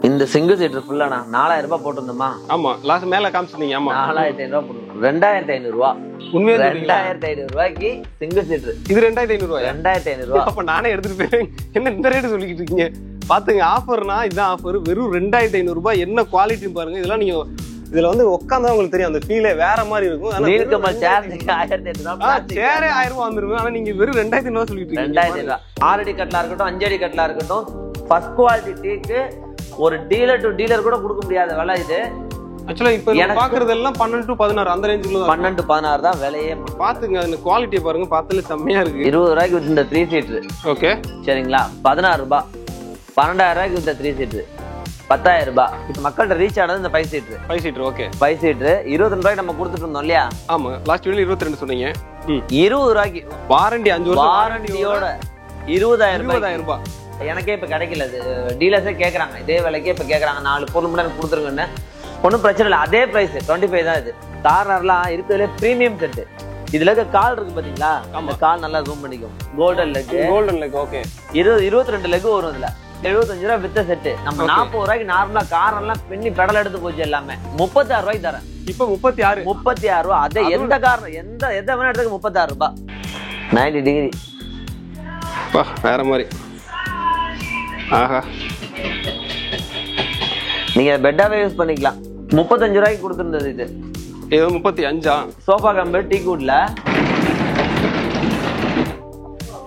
இந்த single seater ஃபுல்லாண்ணா 4000 ரூபாய் போட்டிருந்தோமா? ஆமா லாஸ்ட் மேல காமிச்சிருந்தீங்க. ஆமா 4500 ரூபாய் போட்டுருந்தோம். 2500 ரூபாய். உண்மையா 2500 ரூபாய்க்கு சிங்கிள் சீட்டர். இது 2500 ரூபாய். 2500 ரூபாய். அப்ப நானே எடுத்துட்டு போறேன். என்ன இந்த ரேட் சொல்லிக்கிட்டு இருக்கீங்க? பாத்துங்க, ஆஃபர்னா இதுதான் ஆஃபர். வெறும் 2500 ரூபாய். என்ன குவாலிட்டின்னு பாருங்க. இதெல்லாம் நீங்க இதுல வந்து உட்காந்தா உங்களுக்கு தெரியும், அந்த ஃபீலே வேற மாதிரி இருக்கும். நீர்க்கமல் சேர் 1800 ரூபாய். சேரே 1000 ரூபாய் வந்துருக்கும். ஆனா நீங்க வெறும் 2500 ரூபாய் சொல்லிட்டு இருக்கீங்க. 2000 ரூபாய். 6 அடி கட்டலா இருக்கட்டும், 5 அடி கட்டலா இருக்கட்டும், ஃபர்ஸ்ட் குவாலிட்டி டீக்கு ஒரு டீலர் டு டீலர் கூட கொடுக்க முடியாத விலை இது. ஆக்சுவலா இப்ப பாக்குறது எல்லாம் 12 to 16 அந்த ரேஞ்சுல தான். 12 to 16 தான் விலையே. பாத்துங்க, அந்த குவாலிட்டியை பாருங்க. பார்த்தாலே செம்மையா இருக்கு. 20 ரூபாய்க்கு இந்த 3 சீட்டர். ஓகே சரிங்களா? 16 ரூபாய். 12000 ரூபாய்க்கு இந்த 3 சீட்டர். 10000 ரூபாய். இப்ப மக்கள்கிட்ட ரீச் ஆனது இந்த 5 சீட்டர். 5 சீட்டர். ஓகே 5 சீட்டர் 22 ரூபாய்க்கு நம்ம கொடுத்துட்டு இருந்தோம் இல்லையா? ஆமா, லாஸ்ட் வீடியோல 22 சொன்னீங்க. 20 ரூபாய்க்கு வாரண்டி 5 வருஷம் வாரண்டியோட 20000 ரூபாய். எனக்கே இப்ப கிடைக்கல. டீலர்ஸே கேக்குறாங்க, இதே விலைக்கே இப்ப கேக்குறாங்க 4 பொருள் மட்டும் எனக்கு கொடுத்துருங்கன்னு. ஒன்றும் பிரச்சனை இல்லை, அதே பிரைஸ் 25 தான். இது கார்னர்லாம் இருக்கிறதுல பிரீமியம் செட்டு. இதுல இருக்க கால் இருக்கு பாத்தீங்களா? அந்த கால் நல்லா ஜூம் பண்ணிக்கும். Golden leg. Golden leg. Okay 22 leg வரும். இதுல 75 ரூபாய் வித்த செட்டு. நம்ம 40 ரூபாய்க்கு நார்மலா காரெல்லாம் பின்னி பெடல் எடுத்து போச்சு எல்லாமே. 36 ரூபாய்க்கு தரேன். இப்ப 36 ரூபாய். அதே எந்த காரணம் எதை வேணா எடுத்துக்க 36 ரூபாய். 90 டிகிரி வேற மாதிரி. ஆஹா, நீங்க பெட்டாவே யூஸ் பண்ணிக்கலாம். 35 ரூபாய்க்கு கொடுத்துருந்தது இது. இது 35. சோஃபா கம்பெட் டீக்வுட்ல.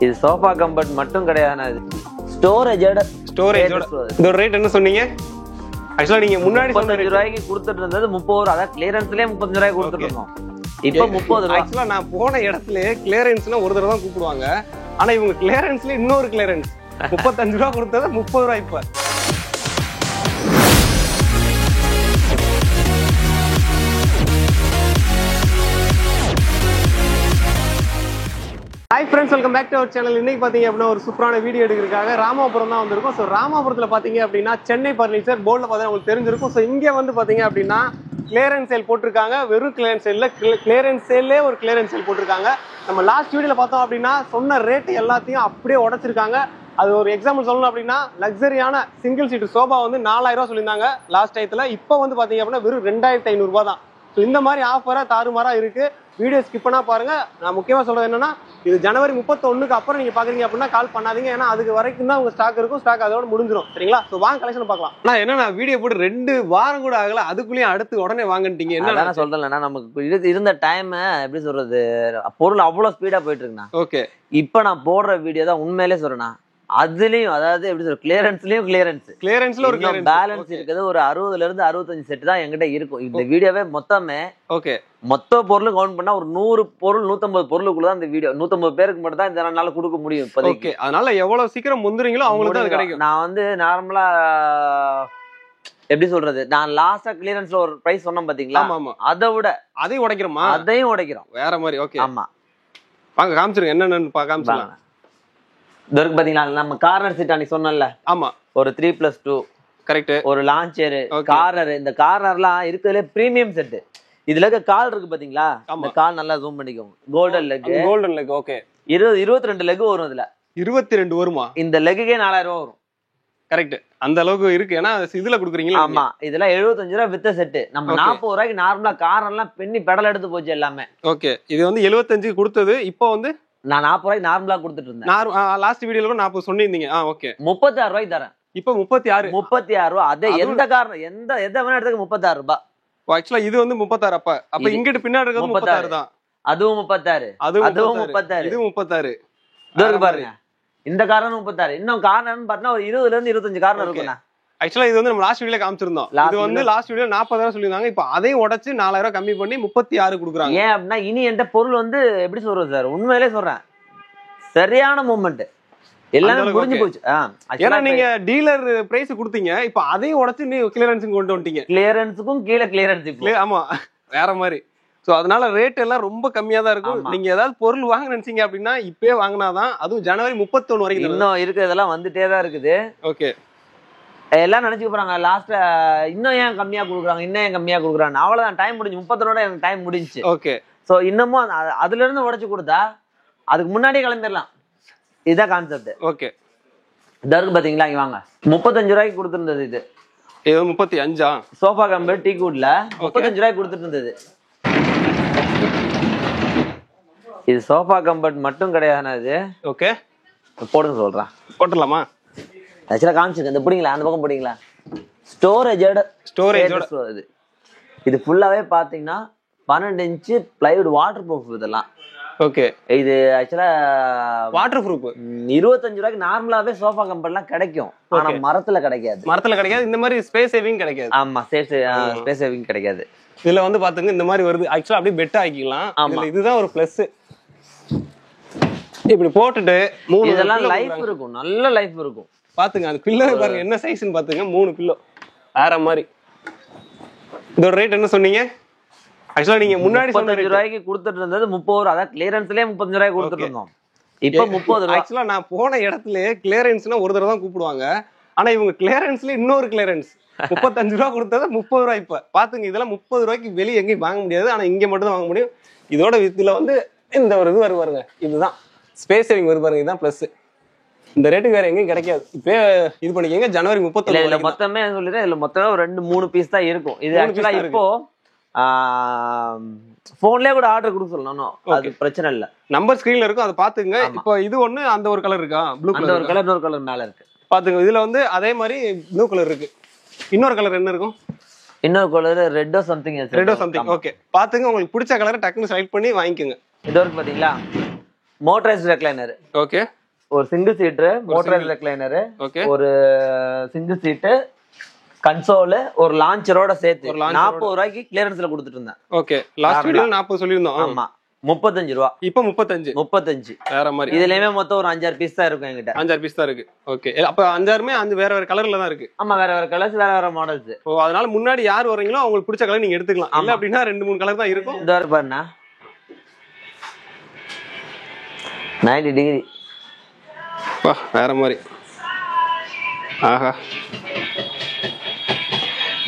இது சோஃபா கம்பெட் மட்டும் கிடையாது, இது ஸ்டோரேஜோட. இதோட ரேட் என்ன சொன்னீங்க? ஆக்சுவலா நீங்க முன்னாடி 35 ரூபாய்க்கு கொடுத்துட்டு இருந்தது 30 ரூபாய். அதான் கிளியரன்ஸ்லயே 35 ரூபாய்க்கு கொடுத்துட்டு இருந்தோம். இப்ப 30 ரூபாய். ஆக்சுவலா நான் போன இடத்துல கிளியரன்ஸ்னா ஒரு தடவை தான் கூப்பிடுவாங்க. ஆனா இவங்க கிளியரன்ஸ்ல இன்னொரு கிளியரன்ஸ் 35 ரூபாய் கொடுத்தது 30 ரூபாய். இப்ப hi friends, welcome back to our channel. இன்னைக்கு பார்த்தீங்க அப்படின்னா ஒரு சூப்பரான வீடியோ எடுக்கிறதுக்காக ராமாபுரம் தான் வந்திருக்கும். ஸோ ராமாபுரத்தில் பார்த்தீங்க அப்படின்னா சென்னை பர்னிச்சர் போர்டில் பார்த்தீங்கன்னா உங்களுக்கு தெரிஞ்சிருக்கும். ஸோ இங்கே வந்து பார்த்தீங்க அப்படின்னா கிளியரன்ஸ் சேல் போட்டிருக்காங்க. வெறும் கிளியரன்ஸ் சேலில் கிளியரன்ஸ் சேல்லே ஒரு கிளியரன்ஸ் சேல் போட்டிருக்காங்க. நம்ம லாஸ்ட் வீடியோவில் பார்த்தோம் அப்படின்னா சொன்ன ரேட்டு எல்லாத்தையும் அப்படியே உடச்சிருக்காங்க. அது ஒரு எக்ஸாம்பிள் சொல்லணும் அப்படின்னா லக்ஸரியான சிங்கிள் சீட்டு சோபா வந்து 4000 ரூபா சொல்லியிருந்தாங்க லாஸ்ட் டயத்தில். இப்போ வந்து பார்த்தீங்க அப்படின்னா வெறும் 2500 ரூபா தான். ஸோ இந்த மாதிரி ஆஃபராக தாறுமாறாக இருக்குது. வீடியோ ஸ்கிப் பண்ணா பாருங்க. நான் முக்கியமாக சொல்றது என்னன்னா, இது ஜனவரி 31க்கு அப்புறம் நீங்க பாக்குறீங்க அப்படின்னா கால் பண்ணாதீங்க. ஏன்னா அதுக்கு வரைக்கும் தான் உங்க ஸ்டாக் இருக்கும். ஸ்டாக் அதோட முடிஞ்சிடும். சரிங்களா? ஸோ வாங்க கலெக்ஷன் பார்க்கலாம். நான் என்னன்னா வீடியோ போட்டு 2 வாரம் கூட ஆகல, அதுக்குள்ளேயும் அடுத்து உடனே வாங்கிட்டீங்க. என்ன சொல்றேன்னா, நமக்கு இருந்த டைம் எப்படி சொல்றது, பொருள் அவ்வளவு ஸ்பீடா போயிட்டு இருக்குண்ணா. ஓகே, இப்ப நான் போடுற வீடியோ தான் உண்மையிலே சொல்றேன்னா, அதுலயும் அதாவது எப்படி சொல்ற, கிளியரன்ஸ்ல ஒரு பேலன்ஸ் இருக்குது. ஒரு 60ல இருந்து 65 செட் தான் என்கிட்ட இருக்கும். இந்த வீடியோவே மொத்தமே ஓகே, மொத்த பொருள் கவுண்ட் பண்ணா ஒரு 100 பொருள் 150 பொருளுக்குள்ள தான் இந்த வீடியோ. 150 பேருக்கு மட்டும் தான் இந்த நாள் கொடுக்க முடியும் இப்போதைக்கு. அதனால எவ்வளவு சீக்கிரம் முந்துறீங்களோ அவங்களுக்கு தான் கிடைக்கும். நான் வந்து நார்மலா எப்படி சொல்றது, நான் லாஸ்டா கிளியரன்ஸ்ல ஒரு பிரைஸ் சொன்னேன் பாத்தீங்களா? அதை விட அதையும் உடைக்கிறோமா? அதையும் உடைக்கிறோம் வேற மாதிரி. ஓகே, ஆமா, வாங்க காமிச்சிருங்க என்னன்னு காமிச்சிடலாம். இதற்கு பாத்தீங்களா, நம்ம கார்னர் சீட் அன்னைக்கு சொன்னல. ஆமா, ஒரு 3+2 கரெக்ட். ஒரு லான்ச்சர், கார்னர். இந்த கார்னர்லாம் இருக்கிறதுல பிரீமியம் செட். இதுல இருக்க கால் இருக்கு பாத்தீங்களா? அந்த கால் நல்லா ஜூம் பண்ணிக்கோங்க. Golden leg. Golden leg. Okay 22 leg வரும். இதுல 22 வருமா? இந்த லெக்குக்கே 4000 ரூபாய் வரும். கரெக்ட், அந்த அளவுக்கு இருக்கு. ஏன்னா இதுல குடுக்குறீங்களா? ஆமா, இதெல்லாம் 75 ரூபாய் வித்த செட். நம்ம 40 ரூபாய்க்கு நார்மலா கார்னர்லாம் பின்னி பெடல் எடுத்து போச்சு எல்லாமே. ஓகே, இது வந்து 75 கொடுத்தது. இப்போ வந்து நான் 40 ரூபாய்க்கு நார்மலா கொடுத்துட்டு இருந்தேன். லாஸ்ட் வீடியோல கூட 40 சொன்னீங்க. ஓகே, 36 ரூபாய்க்கு தரேன். இப்போ 36 ரூபாய். அதே எந்த காரணம் எதை வேணா எடுத்துக்க 36 ரூபாய். ஆக்சுவலா இது வந்து 36. அப்ப இங்கிட்டு பின்னாடி இருக்கிறது 36 தான். அதுவும் 36. அதுவும் 36. இது 36. இதோ பாருங்க, இந்த காரணம் 36. இன்னும் காரணம்னு பார்த்தா ஒரு 20ல இருந்து 25 காரணம் இருக்குண்ணா. ஆக்சுவலா இது வந்து நம்ம லாஸ்ட் வீடியோல காமிச்சிருந்தோம். இது வந்து லாஸ்ட் வீடியோ 40,000 சொல்லிருந்தாங்க. இப்போ அதையும் உடைச்சு 4000 கம்மி பண்ணி 36 கொடுக்குறாங்க. ஏன் அப்படின்னா, இனி எந்த பொருள் வந்து எப்படி சொல்றது சார், உண்மையிலே சொல்றேன், சரியான மூமெண்ட் எல்லாமே புரிஞ்சு போச்சு. ஏன்னா நீங்க டீலர் பிரைஸ் கொடுத்தீங்க, இப்போ அதையும் உடைச்சு நீ கிளியரன்ஸுக்கு கொண்டு வந்துட்டீங்க. கிளியரன்ஸுக்கும் கீழே கிளியரன்ஸ். ஆமா, வேற மாதிரி. சோ அதனால ரேட் எல்லாம் ரொம்ப கம்மியா தான் இருக்கும். நீங்க ஏதாவது பொருள் வாங்க நினைச்சீங்க அப்படின்னா இப்பவே வாங்கினாதான். அதுவும் ஜனவரி 31 வரைக்கும் இன்னும் இருக்கிறதெல்லாம் வந்துட்டே தான் இருக்குது. ஓகே, எல்லாம் நினைச்சுக்க போறாங்க லாஸ்ட் இன்னும் ஏன் கம்மியா கொடுக்குறாங்க, இன்னும் ஏன் கம்மியா கொடுக்குறாங்க. அவ்வளவுதான், டைம் முடிஞ்சு 31 எனக்கு டைம் முடிஞ்சு. ஓகே, சோ இன்னமும் அதுல இருந்து உடைச்சு கொடுத்தா அதுக்கு முன்னாடியே கிளம்பிடலாம். இதுதான் கான்செப்ட். ஓகே, இதற்கு பாத்தீங்களா, இங்க வாங்க, 35 ரூபாய்க்கு கொடுத்துருந்தது இது. இது 35. சோஃபா கம்பெட் டீ குட்ல 35 ரூபாய்க்கு கொடுத்துட்டு இருந்தது. இது சோஃபா கம்பெட் மட்டும் கிடையாதுண்ணா இது. ஓகே போடுங்க சொல்றேன். போட்டுடலாமா? ஆக்சுவலா காமிச்சிருக்கேன். இந்த பிடிங்களா, அந்த பக்கம் பிடிங்களா, ஸ்டோரேஜோட இது ஃபுல்லாவே பாத்தீங்கன்னா 12 இன்ச்சு பிளைவுட் வாட்டர் ப்ரூஃப் இதெல்லாம். ஓகே இது ஆக்சுவலா வாட்டர் ப்ரூஃப் 25 ரூபாய்க்கு நார்மலாவே சோஃபா கம்பெட்லாம் கிடைக்கும். ஆனா மரத்துல கிடைக்காது. இந்த மாதிரி ஸ்பேஸ் சேவிங் கிடைக்காது. ஆமா, ஸ்பேஸ் சேவிங் கிடைக்காது. இதுல வந்து பாத்துங்க இந்த மாதிரி வருது. ஆக்சுவலா அப்படியே பெட் ஆக்கிக்கலாம். இதுதான் ஒரு பிளஸ். இப்படி போட்டுட்டு 3 இதெல்லாம் லைஃப் இருக்கும், நல்ல லைஃப் இருக்கும். பாத்துங்க அந்த பில்லோ பாருங்க என்ன சைஸ்ன்னு பாத்துங்க. 3 பில்லோ வேற மாதிரி. இதோட ரேட் என்ன சொன்னீங்க? ஆக்சுவலா நீங்க முன்னாடி 35 ரூபாய்க்கு கொடுத்துட்டு இருந்தது 30 ரூபாய். அதான் கிளியரன்ஸ்லயே 35 ரூபாய்க்கு கொடுத்துட்டு இருந்தோம். இப்ப 30 ரூபாய். ஆக்சுவலா நான் போன இடத்துல கிளியரன்ஸ்னா ஒரு தடவை தான் கூப்பிடுவாங்க. ஆனா இவங்க கிளியரன்ஸ்ல இன்னொரு கிளியரன்ஸ் 35 ரூபாய் கொடுத்தது 30 ரூபாய். இப்ப பாத்துங்க இதெல்லாம் 30 ரூபாய்க்கு வெளியே எங்கேயும் வாங்க முடியாது. ஆனா இங்க மட்டும் தான் வாங்க முடியும். இதோட இதுல வந்து இந்த ஒரு இது வருவாருங்க. இதுதான் ஸ்பேஸ் சேவிங் வரும் பாருங்க. இதுதான் பிளஸ். இந்த ரேட்டுக்கு வேற எங்கேயும் கிடைக்காது. இப்போ இது பண்ணிக்கங்க. ஜனவரி 31 இதுல மொத்தமே சொல்லிடுறேன். இதுல மொத்தமே ஒரு 2-3 பீஸ் தான் இருக்கும். இது ஆக்சுவலா இப்போ போன்லயே கூட ஆர்டர் கொடுக்க சொல்லணும். அது பிரச்சனை இல்ல. நம்பர் ஸ்கிரீன்ல இருக்கும், அதை பாத்துங்க. இப்போ இது ஒண்ணு அந்த ஒரு கலர் இருக்கா, ப்ளூ கலர். ஒரு கலர் இன்னொரு கலர் மேல இருக்கு பாத்துங்க. இதுல வந்து அதே மாதிரி ப்ளூ கலர் இருக்கு. இன்னொரு கலர் என்ன இருக்கும்? இன்னொரு கலர் ரெட்டோ சம்திங். ஓகே பாத்துங்க. உங்களுக்கு பிடிச்ச கலரை டக்குன்னு செலக்ட் பண்ணி வாங்கிக்கோங்க. இது வரைக்கும் பாத்தீங்களா மோட்டரைஸ்ட் ரெக்லைனர். ஓகே ஒரு சிங்கிள் சீட்டு மோட்டரைஸ்ட் ரெக்லைனர். ஒரு சிங்கிள் சீட்டு கன்சோல் ஒரு லான்ச்சரோட சேர்த்து 40 ரூபாய்க்கு கிளியரன்ஸ்ல கொடுத்துட்டு இருந்தேன். ஓகே லாஸ்ட் வீடியோல 40 சொல்லிருந்தோம். ஆமா 35 ரூபாய். இப்போ 35 வேற மாதிரி. இதுலயுமே மொத்தம் ஒரு 5-6 பீஸ் தான் இருக்கும் என்கிட்ட. 5-6 பீஸ் தான் இருக்கு. ஓகே அப்ப 5-6மே வேற வேற கலர்ல தான் இருக்கு. ஆமா வேற வேற கலர்ஸ், வேற வேற மாடல்ஸ். ஓ அதனால முன்னாடி யார் வரீங்களோ அவங்களுக்கு பிடிச்ச கலர் நீங்க எடுத்துக்கலாம். இல்ல அப்படின்னா 2-3 கலர் தான் இருக்கும். இந்த பாருண்ணா 90 டிகிரி வேற மாதிரி. ஆஹா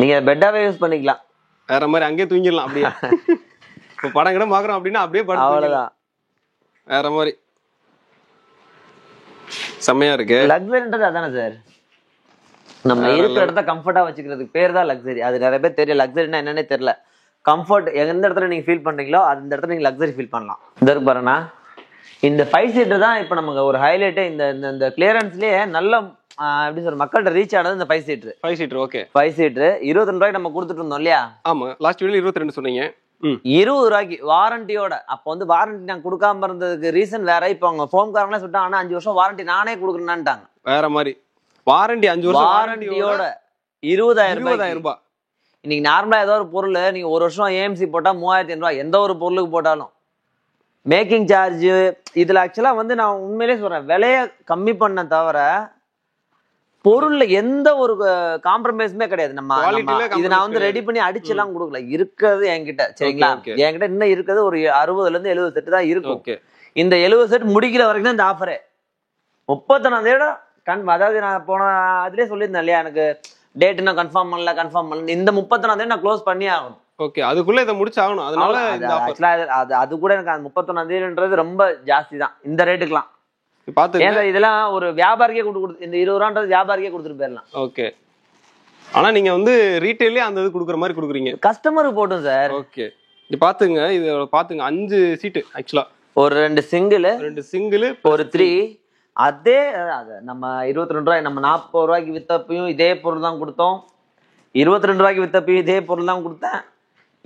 நீங்க பெட்டாவே யூஸ் பண்ணிக்கலாம். வேற மாதிரி அங்கேயே தூங்கிடலாம் அப்படியே. இப்போ படம் கிட்ட பாக்குறோம் அப்படின்னா அப்படியே படம் அவ்வளவுதான். வேற மாதிரி செம்மையா இருக்கு. லக்ஸரின்றது அதானே சார், நம்ம இருக்கிற இடத்த கம்ஃபர்ட்டா வச்சுக்கிறதுக்கு பேர் தான் லக்ஸரி. அது நிறைய பேர் தெரியல லக்ஸரினா என்னன்னே தெரியல. கம்ஃபர்ட் எந்த இடத்துல நீங்க ஃபீல் பண்றீங்களோ அந்த இடத்துல நீங்க லக்ஸரி ஃபீல் பண்ணலாம். இந்த இருக்கு பாருண்ணா, இந்த 5 சீட்டர் தான் இப்போ நமக்கு ஒரு ஹைலைட்டே. இந்த கிளியரன்ஸ்லயே நல்ல எப்படி சொல்ற மக்கள்கிட்ட ரீச் ஆனது இந்த 5 சீட்டர். 5 சீட்டர் ஓகே 5 சீட்டர் 22 ரூபாய்க்கு நம்ம கொடுத்துட்டு இருந்தோம் இல்லையா? ஆமா லாஸ்ட் வீடியோல 22 சொன்னீங்க. 20 ரூபாய்க்கு வாரண்டியோட. அப்போ வந்து வாரண்டி நான் கொடுக்காம இருந்ததுக்கு ரீசன் வேற. இப்போ அவங்க ஃபோன்காரங்களே சொல்லிட்டாங்க ஆனா 5 வருஷம் வாரண்டி நானே கொடுக்குறேன்னான்ட்டாங்க. வேற மாதிரி வாரண்டி 5 வருஷம் வாரண்டியோட 20,000 ரூபாய். இன்னைக்கு நார்மலா ஏதோ ஒரு பொருள் நீங்க 1 வருஷம் ஏஎம்சி போட்டா 3,500 ரூபாய். எந்த ஒரு பொருளுக்கு போட்டாலும் மேக்கிங் சார்ஜ் இதுல ஆக்சுவலா வந்து நான் உண்மையிலே சொல்றேன், விலைய கம்மி பண்ண தவிர பொருள்ல எந்த ஒரு காம்ப்ரமைஸுமே கிடையாது. நம்ம இது நான் வந்து ரெடி பண்ணி அடிச்சு எல்லாம் கொடுக்கல. இருக்கிறது என்கிட்ட சரிங்களா, என்கிட்ட இன்னும் இருக்கிறது ஒரு 60 ல இருந்து 70 செட் தான் இருக்கும். இந்த 70 செட் முடிக்கிற வரைக்கும் தான் இந்த ஆஃபரே. 31 அதாவது நான் போன அதுலயே சொல்லியிருந்தேன் இல்லையா, எனக்கு டேட் இன்னும் கன்ஃபார்ம் பண்ணல. இந்த 31 நான் க்ளோஸ் பண்ணி ஆகணும். ஓகே அதுக்குள்ள இதை முடிச்சாகணும். அதனால அது கூட எனக்கு 31 ரொம்ப ஜாஸ்தி தான் இந்த ரேட்டுக்குலாம். பாத்து இதெல்லாம் ஒரு வியாபாரிக்கே கொடுத்து இந்த 20 ரூபான்றது வியாபாரிக்கே கொடுத்துட்டு போயிடலாம். ஓகே ஆனா நீங்க வந்து ரீட்டைல்லே அந்த இது கொடுக்குற மாதிரி கொடுக்குறீங்க. கஸ்டமருக்கு போட்டும் சார். ஓகே இது பாத்துங்க, இது பாத்துங்க 5 சீட்டு ஆக்சுவலா. ஒரு 2 சிங்கிள் ஒரு 3. அதே நம்ம 22 ரூபாய் நம்ம 40 ரூபாய்க்கு வித்தப்பையும் இதே பொருள் தான் கொடுத்தோம். 22 ரூபாய்க்கு வித்தப்பையும் இதே பொருள் தான் கொடுத்தேன்.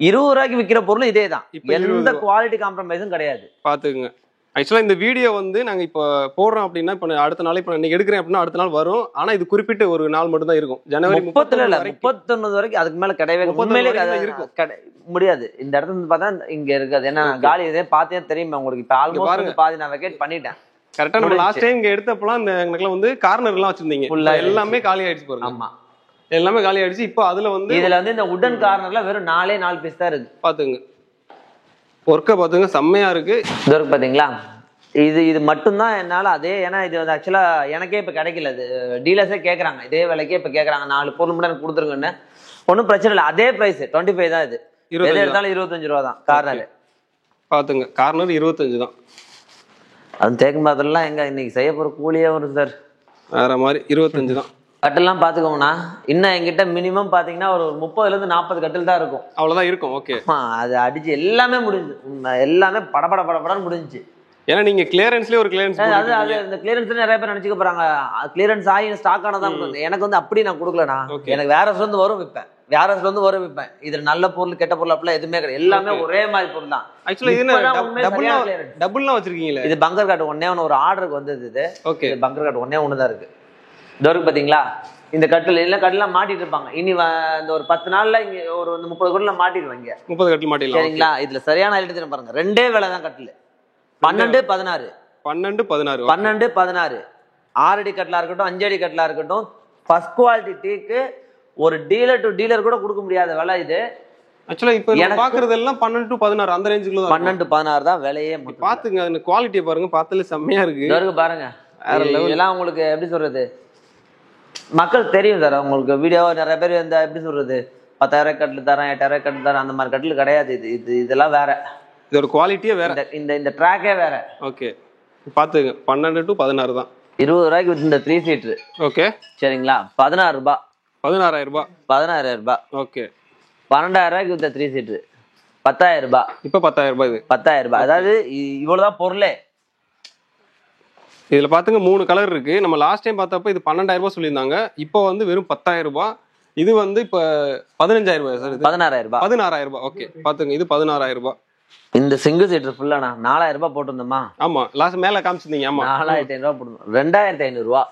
20 ரூபாய்க்கு விற்கிற பொருள் இதே தான். எந்த குவாலிட்டி காம்ப்ரமைஸும் கிடையாது. பாத்துக்குங்க. ஆக்சுவலா இந்த வீடியோ வந்து நாங்க இப்ப போடுறோம் அப்படின்னா இப்ப அடுத்த நாள் இப்ப இன்னைக்கு எடுக்கிறேன் அப்படின்னா அடுத்த நாள் வரும். ஆனா இது குறிப்பிட்ட ஒரு நாள் மட்டும் தான் இருக்கும். ஜனவரி 31 வரைக்கும். அதுக்கு மேல கிடையவே முடியாது. இந்த இடத்துல இருந்து பார்த்தா இங்க இருக்காது. ஏன்னா காலி இதே பார்த்தே தெரியுமா உங்களுக்கு. இப்ப ஆல்மோஸ்ட் பாதி நான் வெக்கேட் பண்ணிட்டேன். கரெக்டா நம்ம லாஸ்ட் டைம் இங்க எடுத்தப்பலாம் இந்த எனக்குலாம் வந்து கார்னர் எல்லாம் வச்சிருந்தீங்க. எல்லாமே காலி ஆயிடுச்சு பாருங்க. ஆமா எல்லாமே காலி ஆயிடுச்சு. இப்போ அதுல வந்து இதுல வந்து இந்த உடன் கார்னர்ல வெறும் 4 பீஸ் தான் இருக்கு. பாத்துங்க ஒர்க்க பாத்துங்க செம்மையா இருக்கு. இது இருக்கு பாத்தீங்களா, இது மட்டும்தான் என்னால அதே. ஏன்னா இது வந்து ஆக்சுவலா எனக்கே இப்ப கிடைக்கல. இது டீலர்ஸே கேக்குறாங்க இதே விலைக்கே இப்ப கேக்குறாங்க. 4 பொருள் மட்டும் எனக்கு கொடுத்துருங்கன்னு. ஒன்னும் பிரச்சனை இல்லை. அதே பிரைஸ் 25 தான். இது எது எடுத்தாலும் 25 ரூபா தான். கார்னர் பாத்துங்க கார்னர் 25 தான். அது தேக்கும் பாத்திரம்லாம் எங்க இன்னைக்கு செய்ய போற கூலியே வரும் சார். வேற மாதிரி 25 தான். கட்டெல்லாம் பாத்துக்கோங்கண்ணா, இன்னும் என்கிட்ட மினிமம் பாத்தீங்கன்னா ஒரு 30ல இருந்து 40 கட்டில் தான் இருக்கும். அவ்வளவுதான் இருக்கும். ஓகே, அது அடிச்சு எல்லாமே முடிஞ்சு, எல்லாமே படபடன்னு முடிஞ்சு. ஏன்னா நீங்க கிளியரன்ஸ்லயே ஒரு கிளியரன்ஸ் அது இந்த கிளியரன்ஸ் நிறைய பேர் நினைச்சுக்க போறாங்க, கிளியரன்ஸ் ஆகி ஸ்டாக் ஆனதான். எனக்கு வந்து அப்படி நான் கொடுக்கலண்ணா. எனக்கு வேற இருந்து வரும் விற்பேன், வேற இருந்து வரும் விற்பேன். இதுல நல்ல பொருள் கெட்ட பொருள் அப்படிலாம் எதுவுமே கிடையாது, எல்லாமே ஒரே மாதிரி பொருள் தான். ஆக்சுவலா இது டபுள்லாம் வச்சிருக்கீங்களா? இது பங்கர் கார்டு ஒண்ணே ஒரு ஆர்டருக்கு வந்தது. இது ஓகே, பங்கர் கார்டு ஒண்ணே ஒண்ணுதான் இருக்கு. இது வரைக்கும் பாத்தீங்களா, இந்த கட்டில் இல்ல கட்டிலாம் மாட்டிட்டு இருப்பாங்க. இனி இந்த ஒரு 10 நாள்ல இங்க ஒரு 30 கட்டில மாட்டிடுவாங்க. 30 கட்டில் மாட்டிடலாம். சரிங்களா, இதுல சரியான ஐடியா பாருங்க, ரெண்டே வேலை தான் கட்டில். 12, 16 12, 16 6 அடி கட்டலா இருக்கட்டும், 5 அடி கட்டலா இருக்கட்டும், ஃபர்ஸ்ட் குவாலிட்டி டீக்கு ஒரு டீலர் டு டீலர் கூட கொடுக்க முடியாத விலை இது. ஆக்சுவலா இப்ப எனக்கு பாக்குறது எல்லாம் 12 to 16 அந்த ரேஞ்சுக்குள்ள தான். 12 to 16 தான் விலையே. பாத்துங்க, அந்த குவாலிட்டியை பாருங்க, பார்த்தாலே செம்மையா இருக்கு. இருக்கு பாருங்க, இதெல்லாம் உங்களுக்கு எப்படி சொல்றது, மக்கள் தெரியும் சார். உங்களுக்கு வீடியோ நிறைய பேர் இந்த எப்படி சொல்றது 10,000 கட்டில் தரேன், 8,000 கட்டில் தரேன், அந்த மாதிரி கட்டில் கிடையாது. இதெல்லாம் வேற, இதோட குவாலிட்டியே வேற, இந்த ட்ராக்கே வேற. ஓகே, பாத்துங்க, 12 to 16 தான். 20 ரூபாய்க்கு இந்த 3 சீட்டர். ஓகே, சரிங்களா, 16 ரூபாய். 16,000 ரூபாய். 16,000 ரூபாய். ஓகே, 12,000 ரூபாய்க்கு இந்த 3 சீட்டர் 10,000 ரூபாய். இப்ப 10,000 ரூபாய். இது 10,000 ரூபாய். அதாவது இவ்வளவுதான் பொருளே. இதுல பாத்துங்க 3 கலர் இருக்கு. நம்ம லாஸ்ட் டைம் பார்த்தப்ப இது 12,000 ரூபாய் சொல்லியிருந்தாங்க. இப்போ வந்து வெறும் 10,000 ரூபாய். இது வந்து இப்ப 15,000 ரூபாய் சார். 16,000 ரூபாய். 16,000 ரூபாய். ஓகே, பாத்துங்க, இது 16,000 ரூபாய். இந்த சிங்கிள் சீட்டர் ஃபுல்லா 4,000 ரூபாய் போட்டிருந்தோமா? ஆமா, லாஸ்ட் மேல காமிச்சிருந்தீங்க. ஆமா, 4,500 ரூபாய் போட்டுருந்தோம். 2,500 ரூபாய்.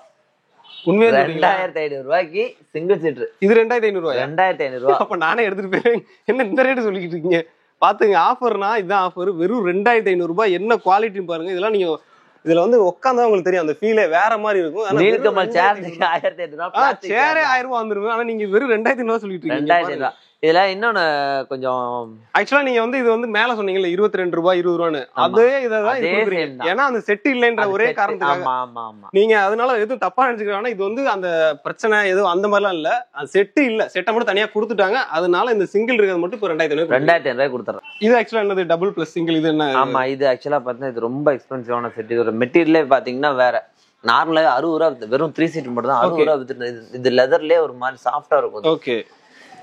உண்மையா 2,500 ரூபாய்க்கு சிங்கிள் சீட்டர். இது 2,500 ரூபாய். 2,500 ரூபாய். அப்ப நானே எடுத்துட்டு போறேன். என்ன இந்த ரேட் சொல்லிக்கிட்டு இருக்கீங்க? பாத்துங்க, ஆஃபர்னா இதுதான் ஆஃபர். வெறும் 2,500 ரூபாய். என்ன குவாலிட்டின்னு பாருங்க. இதெல்லாம் நீங்க இதுல வந்து உட்காந்தா உங்களுக்கு தெரியும், அந்த ஃபீலே வேற மாதிரி இருக்கும். நீலகமல் சேர் 1,800 ரூபாய். சேரே 1000 ரூபாய் வந்துரும். ஆனா நீங்க வெறும் 2,500 ரூபாய் சொல்லிட்டு இருக்கீங்க. 2,500 ரூபாய். இதுல இன்னொன்னு கொஞ்சம் ஆக்சுவலா நீங்க வந்து இது வந்து மேல சொன்னீங்கல்ல 22 ரூபாய் 20 ரூபான்னு, அதே இதான் கொடுக்குறீங்க. ஏன்னா அந்த செட் இல்லைன்ற ஒரே காரணத்துக்காக நீங்க அதனால எதுவும் தப்பா நினைச்சுக்கிறாங்க. இது வந்து அந்த பிரச்சனை எதுவும் அந்த மாதிரிலாம் இல்ல, அந்த செட்டு இல்ல, செட்டை மட்டும் தனியா கொடுத்துட்டாங்க. அதனால இந்த சிங்கிள் இருக்கிறது மட்டும் இப்போ 2,500 ரூபாய் கொடுத்துறேன். இது ஆக்சுவலா என்னது டபுள் பிளஸ் சிங்கிள்? இது என்ன? ஆமா, இது ஆக்சுவலா பாத்தீங்கன்னா இது ரொம்ப எக்ஸ்பென்சிவான செட். இது ஒரு மெட்டீரியலே பாத்தீங்கன்னா வேற. நார்மலா 60 ரூபாய், வெறும் 3 சீட் மட்டும் தான் 60 ரூபாய் வித்துட்டு. இது லெதர்லயே ஒரு மாதிரி சாஃப்டா இருக்கும். ஓகே,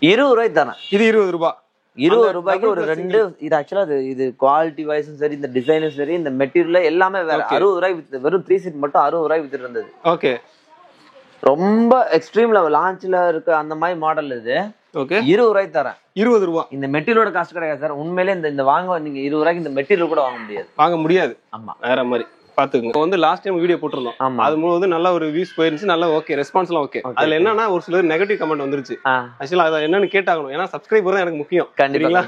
20 ரூபாய் தரேன். இது 20 ரூபாய். 20 ரூபாய்க்கு ஒரு 2. இது ஆக்சுவலா இது குவாலிட்டி வைஸும் சரி, இந்த டிசைனும் சரி, இந்த மெட்டீரியல் எல்லாமே வேற. 60 ரூபாய் வித்து, வெறும் 3 சீட் மட்டும் 60 ரூபாய் வித்துட்டு இருந்தது. ஓகே, ரொம்ப எக்ஸ்ட்ரீம் லெவல் லான்ச்ல இருக்க அந்த மாதிரி மாடல் இது. ஓகே, 20 ரூபாய் தரேன். 20 ரூபாய். இந்த மெட்டீரியலோட காஸ்ட் கிடையாது சார். உண்மையிலே இந்த வாங்க நீங்க 20 ரூபாய்க்கு இந்த மெட்டீரியல் கூட வாங்க முடியாது. ஆமா, வேற மாதிரி பாத்துங்க. வந்து லாஸ்ட் டைம் வீடியோ போட்டுருந்தோம், அது வந்து நல்ல ஒரு வியூஸ் போயிருந்துச்சு, நல்ல ஓகே ரெஸ்பான்ஸ் எல்லாம் ஓகே. அதுல என்னன்னா ஒரு சிலர் நெகட்டிவ் கமெண்ட் வந்துருச்சு. ஆக்சுவலா அதை என்னன்னு கேட்டாகணும், ஏன்னா சப்ஸ்கிரைபர் தான் எனக்கு முக்கியம். கண்டிப்பா.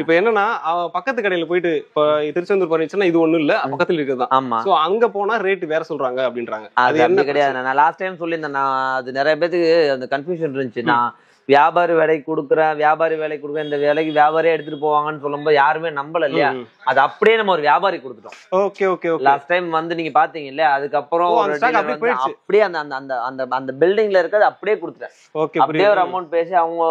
இப்ப என்னன்னா பக்கத்து கடையில போயிட்டு இப்ப திருச்செந்தூர் பர்னிச்சர்னா இது ஒண்ணும் இல்ல, பக்கத்துல இருக்குதான். சோ அங்க போனா ரேட் வேற சொல்றாங்க அப்படின்றாங்க. அது என்ன கிடையாது. நான் லாஸ்ட் டைம் சொல்லியிருந்தேன், அது நிறைய பேருக்கு அந்த கன்ஃபியூஷன் இருந்துச்சு. நான் வியாபாரி வேலைக்கு கொடுக்குறேன், இந்த வேலைக்கு வியாபாரியே எடுத்துட்டு போவாங்கன்னு சொல்லும்போது யாருமே நம்பல இல்லையா. அது அப்படியே நம்ம ஒரு வியாபாரி கொடுத்துட்டோம். Okay okay. லாஸ்ட் டைம் வந்து நீங்க பாத்தீங்க இல்லையா, அதுக்கப்புறம் அப்படியே அந்த பில்டிங்ல இருக்கிறது அப்படியே கொடுத்துட்டேன். அப்படியே ஒரு அமௌண்ட் பேசி அவங்க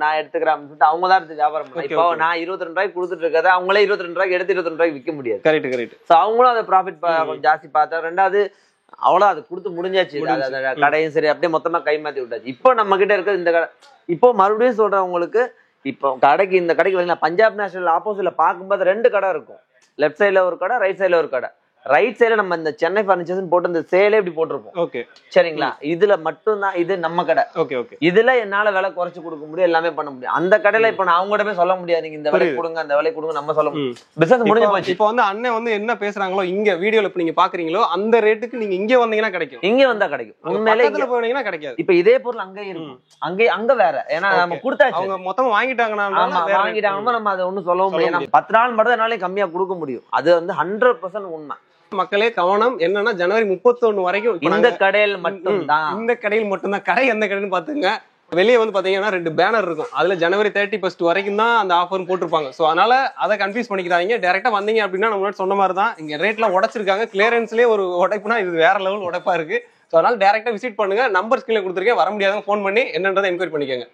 நான் எடுத்துக்கிறேன் சொல்லிட்டு அவங்க தான் எடுத்து வியாபாரம் பண்ணேன். இப்போ நான் 22 ரூபாய்க்கு கொடுத்துட்டு இருக்கதை அவங்களே 22 ரூபாய்க்கு எடுத்து 22 ரூபாய்க்கு விற்க முடியாது. Correct correct. ஸோ அவங்களும் அதை ப்ராஃபிட் கொஞ்சம் ஜாஸ்தி பார்த்தா. ரெண்டாவது அவ்வளோ அது கொடுத்து முடிஞ்சாச்சு, கடையும் சரி அப்படியே மொத்தமா கை மாத்தி விட்டாச்சு. இப்போ நம்ம கிட்ட இருக்கிறது இந்த கடை. இப்போ மறுபடியும் சொல்றேன் உங்களுக்கு, இப்போ கடைக்கு இந்த கடைக்கு வரீங்களா, பஞ்சாப் நேஷனல் ஆப்போசிட்ல பார்க்கும்போது 2 கடை இருக்கும். லெஃப்ட் சைட்ல ஒரு கடை, ரைட் சைட்ல ஒரு கடை. ரைட் சைடுல நம்ம இந்த சென்னை பர்னிச்சர்ஸ் போட்டு இந்த சேலே இப்படி போட்டிருப்போம். ஓகே சரிங்களா. இதுல மட்டும் தான் இது நம்ம கடை. Okay okay. இதுல என்னால விலை குறைச்சு கொடுக்க முடியும், எல்லாமே பண்ண முடியும். அந்த கடையில இப்ப நான் அவங்க போய் சொல்ல முடியாது, நீங்க இந்த விலை கொடுங்க அந்த விலை கொடுங்க நம்ம சொல்ல முடியும். பிசினஸ் முடிஞ்சு போச்சு. இப்போ வந்து அண்ணன் வந்து என்ன பேசுறாங்களோ இங்க வீடியோல இப்ப நீங்க பாக்குறீங்களோ அந்த ரேட்டுக்கு நீங்க இங்க வந்தீங்கன்னா கிடைக்கும். இங்க வந்தா கிடைக்கும். உண்மையிலே இதுல போனீங்கன்னா கிடைக்காது. இப்ப இதே பொருள் அங்க இருக்கும், அங்க வேற. ஏன்னா நம்ம கொடுத்தாச்சு, அவங்க மொத்தமா வாங்கிட்டாங்கன்னா நம்ம அதை ஒண்ணும் சொல்ல முடியும். 10 நாள் மட்டும் என்னாலே கம்மியா கொடுக்க முடியும். அது வந்து 100% உண்மை. மக்களே கவனம் என்னன்னா, ஜனவரி 31 வரைக்கும் இந்த கடையில் மட்டும்தான், இந்த கடையில் மட்டும்தான். கடை எந்த கடைன்னு பாத்துங்க. வெளியே வந்து பாத்தீங்கன்னா 2 பேனர் இருக்கும். அதுல ஜனவரி 31 வரைக்கும் தான் அந்த ஆஃபர் போட்டிருப்பாங்க. சோ அதனால அதை கன்ஃபியூஸ் பண்ணிக்கிறாங்க. டைரக்டா வந்தீங்க அப்படின்னா நம்ம சொன்ன மாதிரி தான் இங்க ரேட்லாம் உடைச்சிருக்காங்க. கிளியரன்ஸ்லயே ஒரு உடைப்புனா இது வேற லெவல் உடைப்பா இருக்கு. ஸோ அதனால டைரக்டா விசிட் பண்ணுங்க. நம்பர் ஸ்கிரீன்ல கொடுத்துருக்கேன், வர முடியாதவங்க ஃபோன் பண்ணி என்னன்றதை என்கொயரி பண்ணிக்கோங்க.